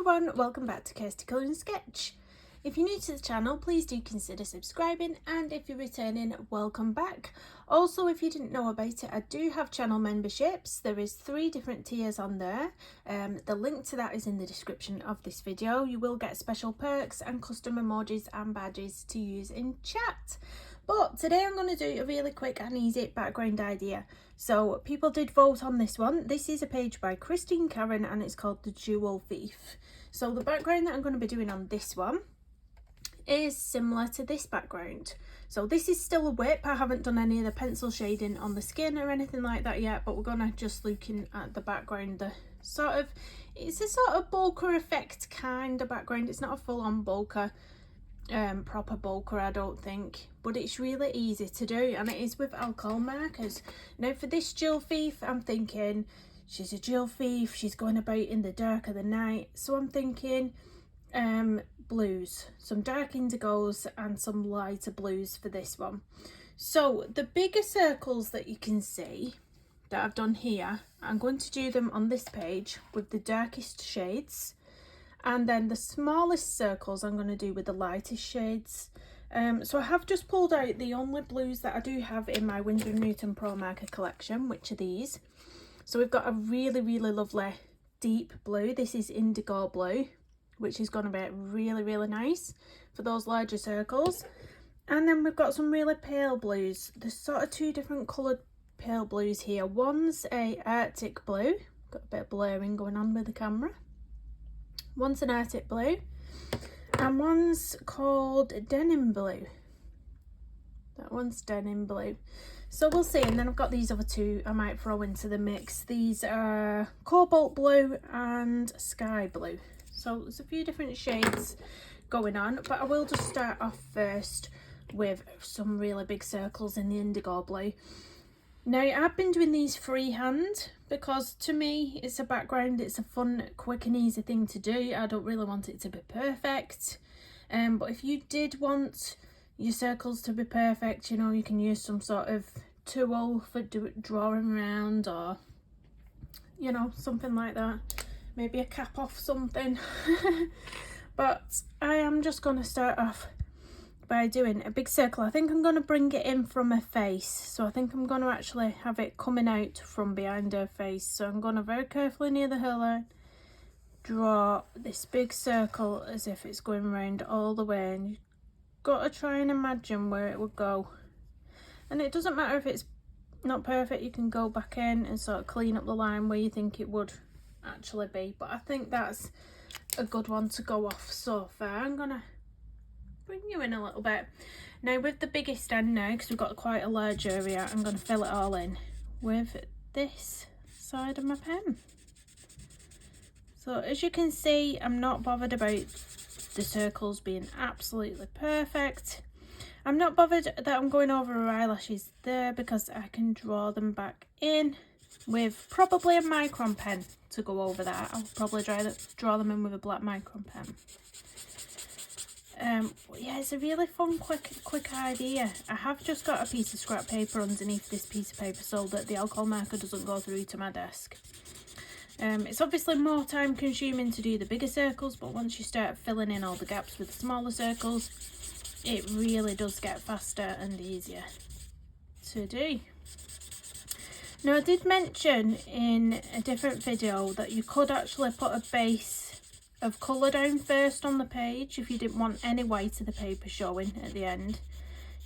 everyone, welcome back to Kirsty Colour & Sketch. If you're new to the channel, please do consider subscribing, and if you're returning, welcome back. Also, if you didn't know about it, I do have channel memberships. There is 3 different tiers on there. The link to that is in the description of this video. You will get special perks and custom emojis and badges to use in chat. But today I'm going to do a really quick and easy background idea. So people did vote on this one. This is a page by Christine Karen and it's called The Jewel Thief. So the background that I'm going to be doing on this one is similar to this background. So this is still a whip. I haven't done any of the pencil shading on the skin or anything like that yet, but we're going to just looking at the background. It's a sort of bokeh effect kind of background. It's not a full-on bokeh. Proper bokeh, I don't think, but it's really easy to do, and it is with alcohol markers. Now for this jewel thief, I'm thinking she's a jewel thief, she's going about in the dark of the night, so I'm thinking blues, some dark indigos and some lighter blues for this one. So the bigger circles that you can see that I've done here, I'm going to do them on this page with the darkest shades. And then the smallest circles I'm going to do with the lightest shades. So I have just pulled out the only blues that I do have in my Winsor & Newton Pro Marker collection, which are these. So we've got a really lovely deep blue. This is indigo blue, which is going to be really nice for those larger circles. And then we've got some really pale blues. There's sort of 2 different coloured pale blues here. One's a Arctic blue. Got a bit of blurring going on with the camera. One's an Arctic blue and one's called denim blue. That one's denim blue. So we'll see. And then I've got these other 2 I might throw into the mix. These are cobalt blue and sky blue. So there's a few different shades going on, but I will just start off first with some really big circles in the indigo blue. Now I've been doing these freehand because to me it's a background, it's a fun, quick and easy thing to do. I don't really want it to be perfect, but if you did want your circles to be perfect, you know, you can use some sort of tool for drawing around, or you know, something like that, maybe a cap off something. But I am just going to start off by doing a big circle. I think I'm going to bring it in from her face, so I think I'm going to actually have it coming out from behind her face. So I'm going to very carefully near the hairline draw this big circle as if it's going round all the way, and you've got to try and imagine where it would go. And it doesn't matter if it's not perfect, you can go back in and sort of clean up the line where you think it would actually be, but I think that's a good one to go off so far. I'm gonna bring you in a little bit now with the biggest end now, because we've got quite a large area. I'm going to fill it all in with this side of my pen. So as you can see, I'm not bothered about the circles being absolutely perfect. I'm not bothered that I'm going over her eyelashes there, because I can draw them back in with probably a micron pen to go over that. I'll probably draw them in with a black micron pen. Yeah, it's a really fun quick idea. I have just got a piece of scrap paper underneath this piece of paper so that the alcohol marker doesn't go through to my desk. It's obviously more time consuming to do the bigger circles, but once you start filling in all the gaps with the smaller circles, it really does get faster and easier to do. Now I did mention in a different video that you could actually put a base of colour down first on the page if you didn't want any white of the paper showing at the end.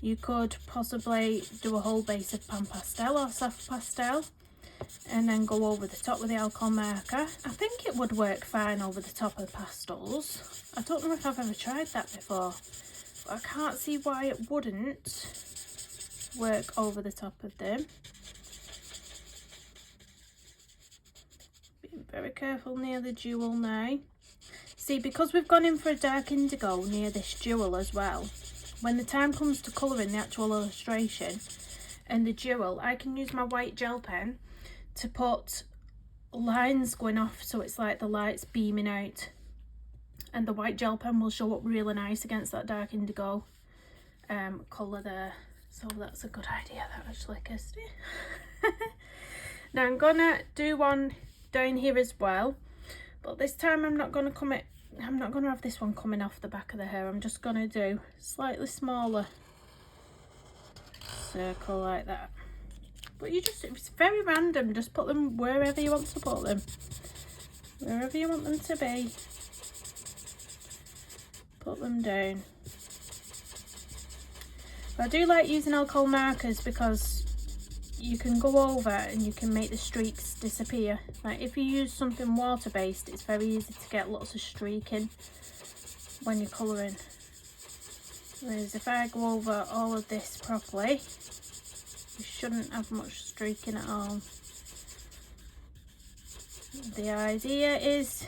You could possibly do a whole base of pan pastel or soft pastel and then go over the top with the alcohol marker. I think it would work fine over the top of the pastels. I don't know if I've ever tried that before, but I can't see why it wouldn't work over the top of them. Being very careful near the jewel now. See, because we've gone in for a dark indigo near this jewel as well, when the time comes to colouring the actual illustration and the jewel, I can use my white gel pen to put lines going off so it's like the light's beaming out, and the white gel pen will show up really nice against that dark indigo colour there. So that's a good idea, that actually, Kirsty. Now I'm gonna do one down here as well, But this time I'm not going to have this one coming off the back of the hair. I'm just going to do slightly smaller circle like that. But it's very random, just put them wherever you want to put them. Wherever you want them to be. Put them down. But I do like using alcohol markers because you can go over and you can make the streaks disappear. Like if you use something water based, it's very easy to get lots of streaking when you're colouring. Whereas if I go over all of this properly, you shouldn't have much streaking at all. The idea is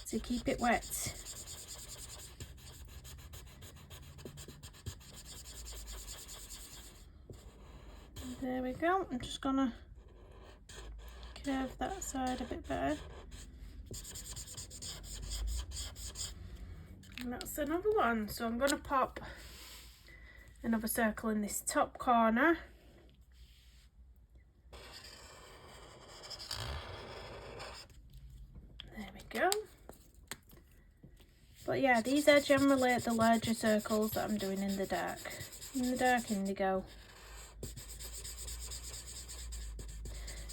to keep it wet. There we go. I'm just gonna curve that side a bit better. And that's another one. So I'm gonna pop another circle in this top corner. There we go. But yeah, these are generally the larger circles that I'm doing in the dark indigo.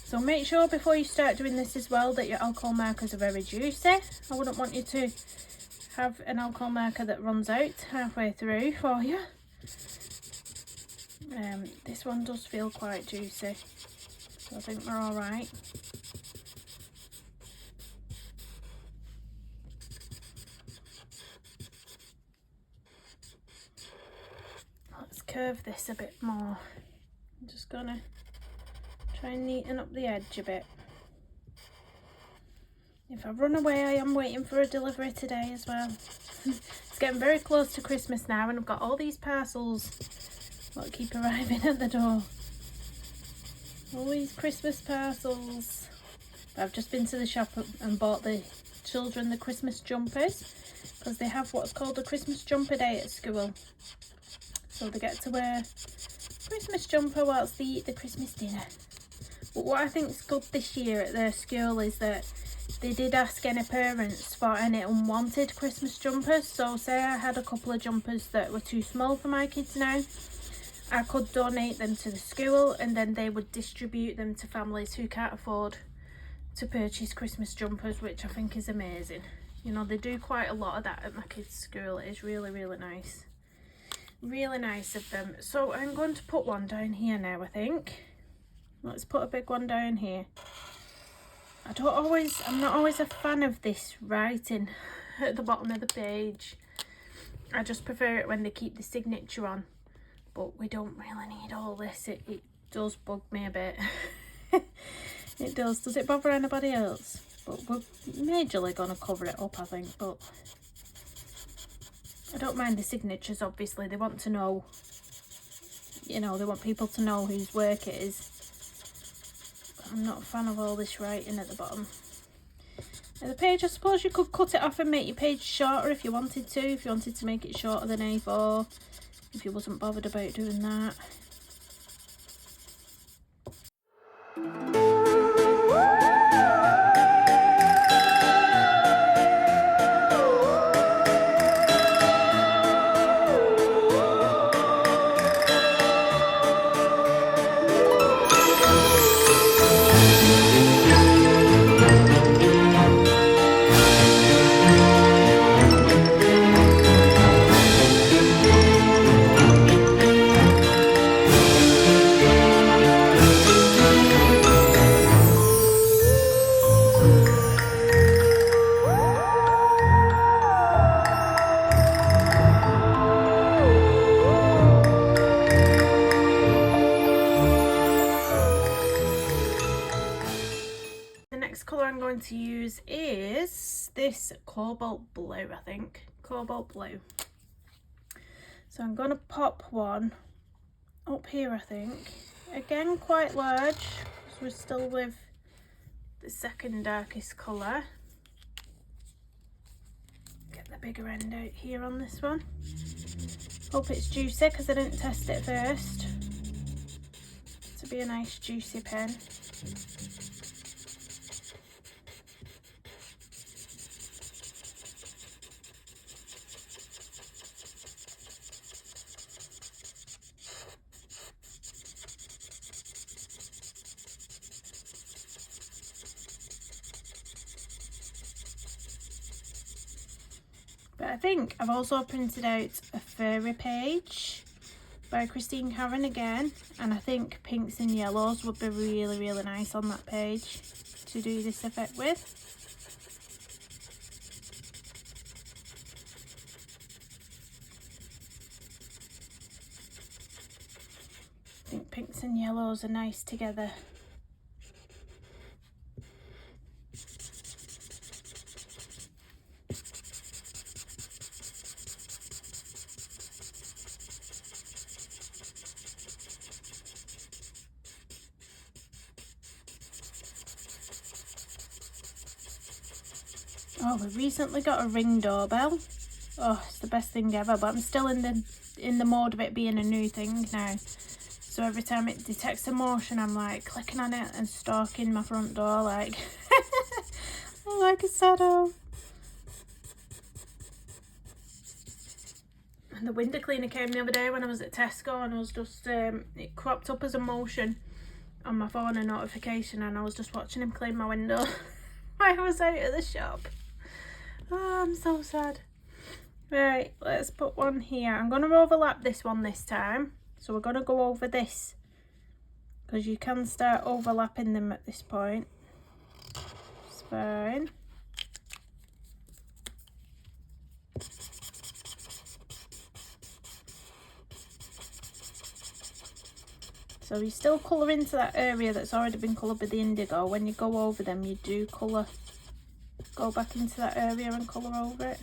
So make sure before you start doing this as well that your alcohol markers are very juicy. I wouldn't want you to have an alcohol marker that runs out halfway through for you. This one does feel quite juicy, so I think we're all right. Let's curve this a bit more. I'm just gonna try and neaten up the edge a bit. If I run away, I am waiting for a delivery today as well. It's getting very close to Christmas now and I've got all these parcels that keep arriving at the door. All these Christmas parcels. But I've just been to the shop and bought the children the Christmas jumpers because they have what's called a Christmas jumper day at school. So they get to wear a Christmas jumper whilst they eat the Christmas dinner. But what I think is good this year at their school is that they did ask any parents for any unwanted Christmas jumpers. So say I had a couple of jumpers that were too small for my kids now, I could donate them to the school and then they would distribute them to families who can't afford to purchase Christmas jumpers, which I think is amazing. You know, they do quite a lot of that at my kids' school. It is really, really nice. Really nice of them. So I'm going to put one down here now, I think. Let's put a big one down here. I'm not always a fan of this writing at the bottom of the page. I just prefer it when they keep the signature on. But we don't really need all this. It does bug me a bit. It does. Does it bother anybody else? But we're majorly going to cover it up, I think. But I don't mind the signatures, obviously. They want to know, you know, they want people to know whose work it is. I'm not a fan of all this writing at the bottom. Now the page, I suppose you could cut it off and make your page shorter if you wanted to. If you wanted to make it shorter than A4. If you wasn't bothered about doing that. To use is this cobalt blue, I think. Cobalt blue. So I'm going to pop one up here, I think. Again, quite large, because we're still with the second darkest colour. Get the bigger end out here on this one. Hope it's juicy, because I didn't test it first. To be a nice juicy pen. But I think I've also printed out a fairy page by Christine Karen again, and I think pinks and yellows would be really, really nice on that page to do this effect with. I think pinks and yellows are nice together. Oh, we recently got a Ring doorbell. Oh, it's the best thing ever, but I'm still in the mode of it being a new thing now. So every time it detects a motion, I'm like clicking on it and stalking my front door like like a shadow. And the window cleaner came the other day when I was at Tesco, and I was just it cropped up as a motion on my phone, a notification, and I was just watching him clean my window while I was out of the shop. Oh, I'm so sad. Right, let's put one here. I'm going to overlap this one this time. So we're going to go over this, because you can start overlapping them at this point. It's fine. So you still colour into that area that's already been coloured with the indigo. When you go over them, you do colour. Go back into that area and colour over it.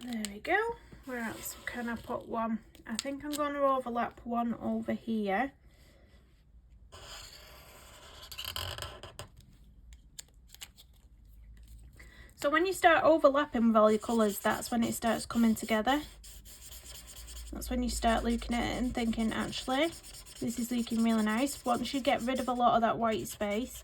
There we go. Where else can I put one? I think I'm going to overlap one over here. So when you start overlapping with all your colours, that's when it starts coming together. That's when you start looking at it and thinking, actually, this is looking really nice. Once you get rid of a lot of that white space,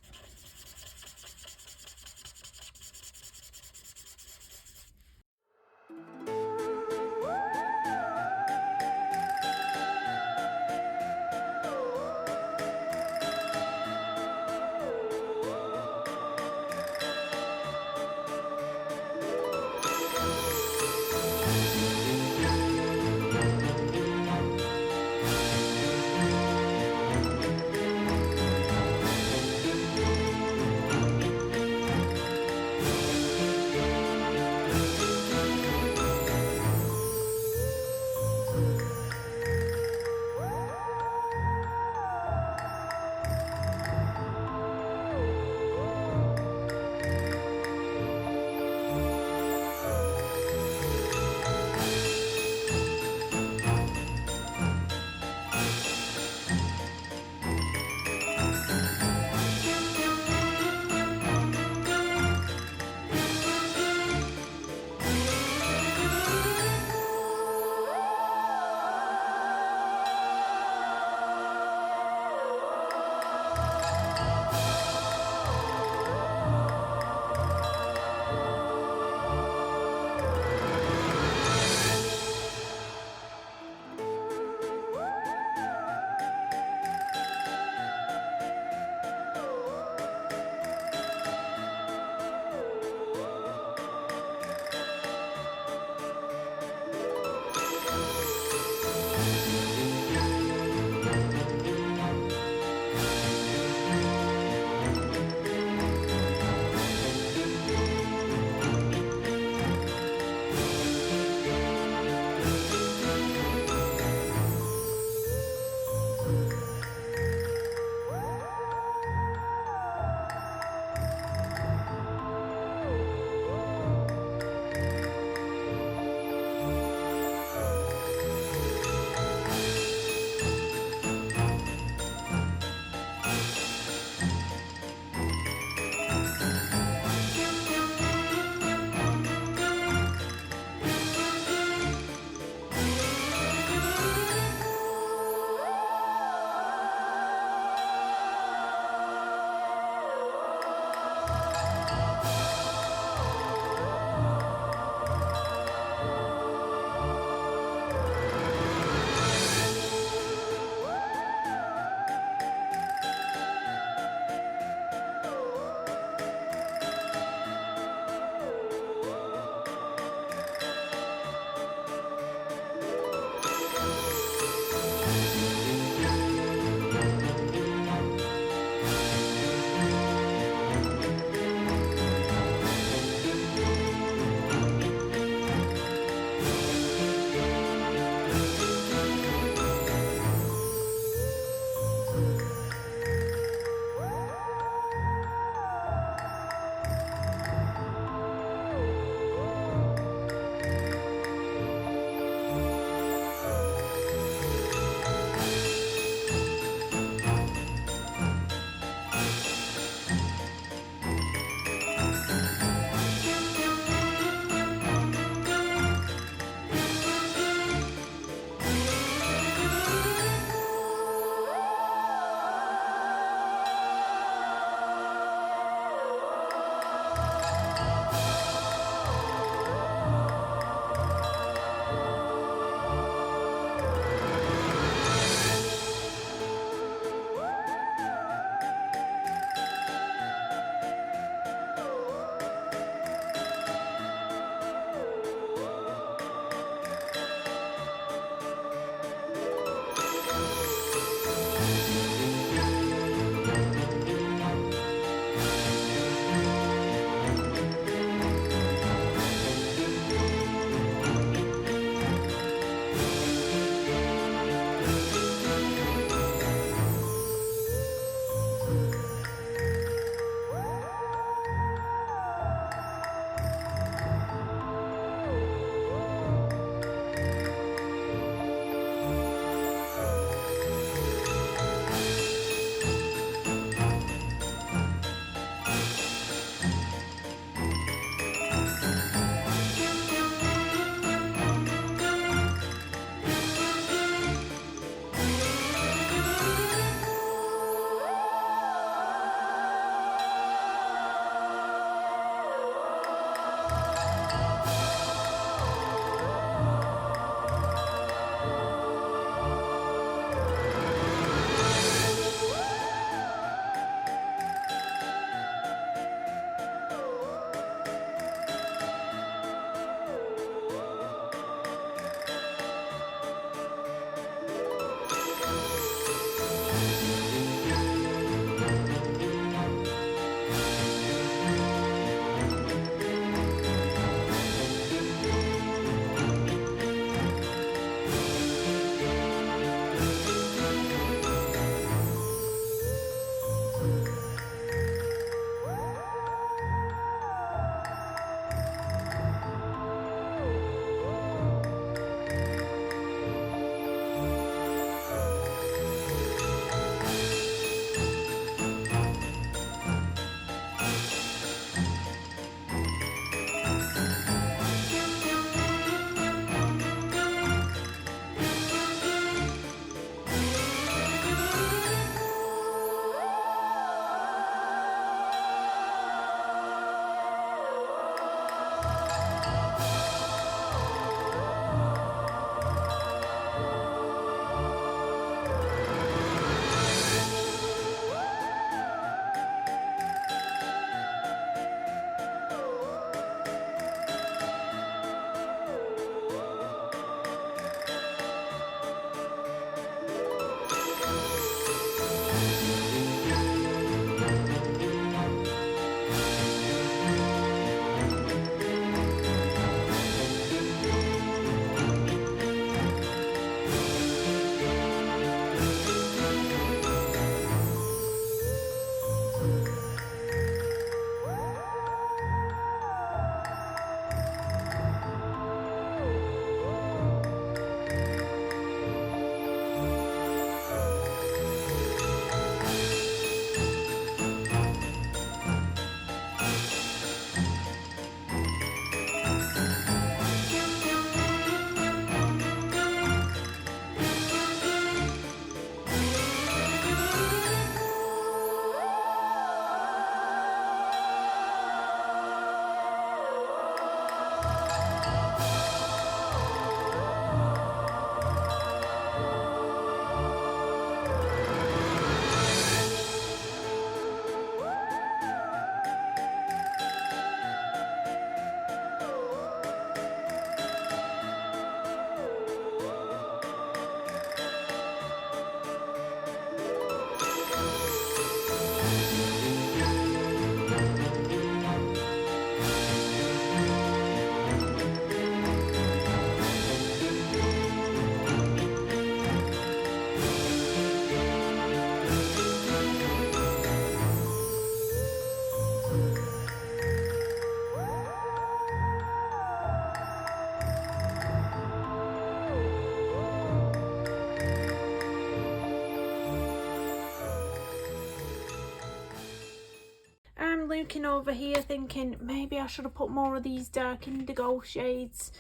looking over here thinking maybe I should have put more of these dark indigo shades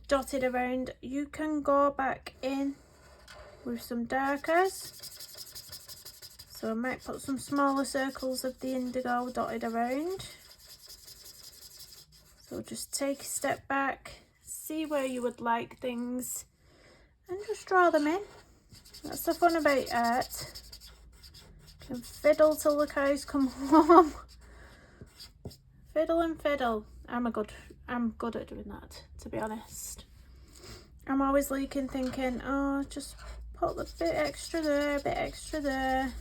dotted around, you can go back in with some darkers. So I might put some smaller circles of the indigo dotted around. So just take a step back, see where you would like things, and just draw them in. That's the fun about art. You can fiddle till the cows come home. Fiddle and fiddle. I'm good at doing that, to be honest. I'm always looking, thinking, oh, just put a bit extra there, a bit extra there.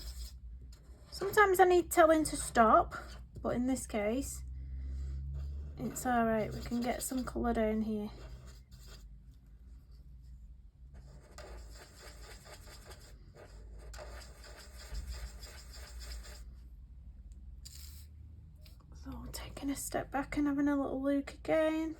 Sometimes I need telling to stop, but in this case, it's alright. We can get some colour down here. So taking a step back and having a little look again.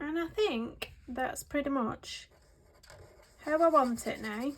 And I think that's pretty much how I want it now.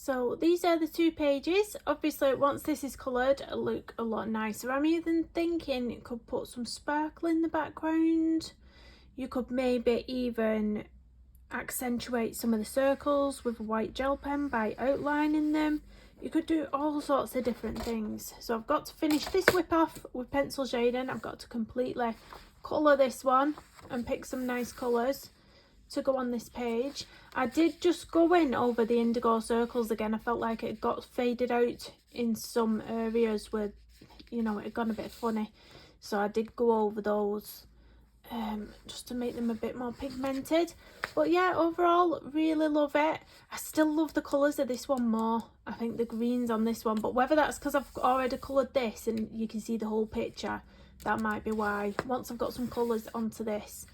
So these are the 2 pages. Obviously once this is coloured it'll look a lot nicer. I'm even thinking you could put some sparkle in the background. You could maybe even accentuate some of the circles with a white gel pen by outlining them. You could do all sorts of different things. So I've got to finish this whip off with pencil shading. I've got to completely colour this one and pick some nice colours to go on this page. I did just go in over the indigo circles again. I felt like it got faded out in some areas where, you know, it had gone a bit funny. So I did go over those just to make them a bit more pigmented. But yeah, overall really love it. I still love the colours of this one more. I think the greens on this one, but whether that's because I've already coloured this and you can see the whole picture, that might be why. Once I've got some colours onto this,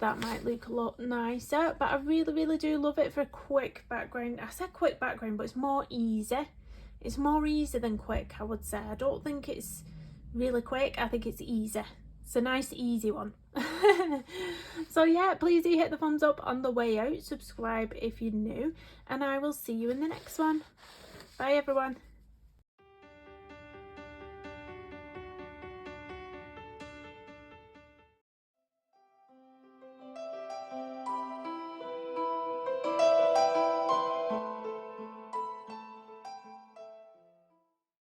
that might look a lot nicer. But I really do love it for a quick background. I said quick background, but it's more easy. It's more easy than quick, I would say. I don't think it's really quick. I think it's easy. It's a nice easy one. So yeah, please do hit the thumbs up on the way out. Subscribe if you're new, and I will see you in the next one. Bye everyone.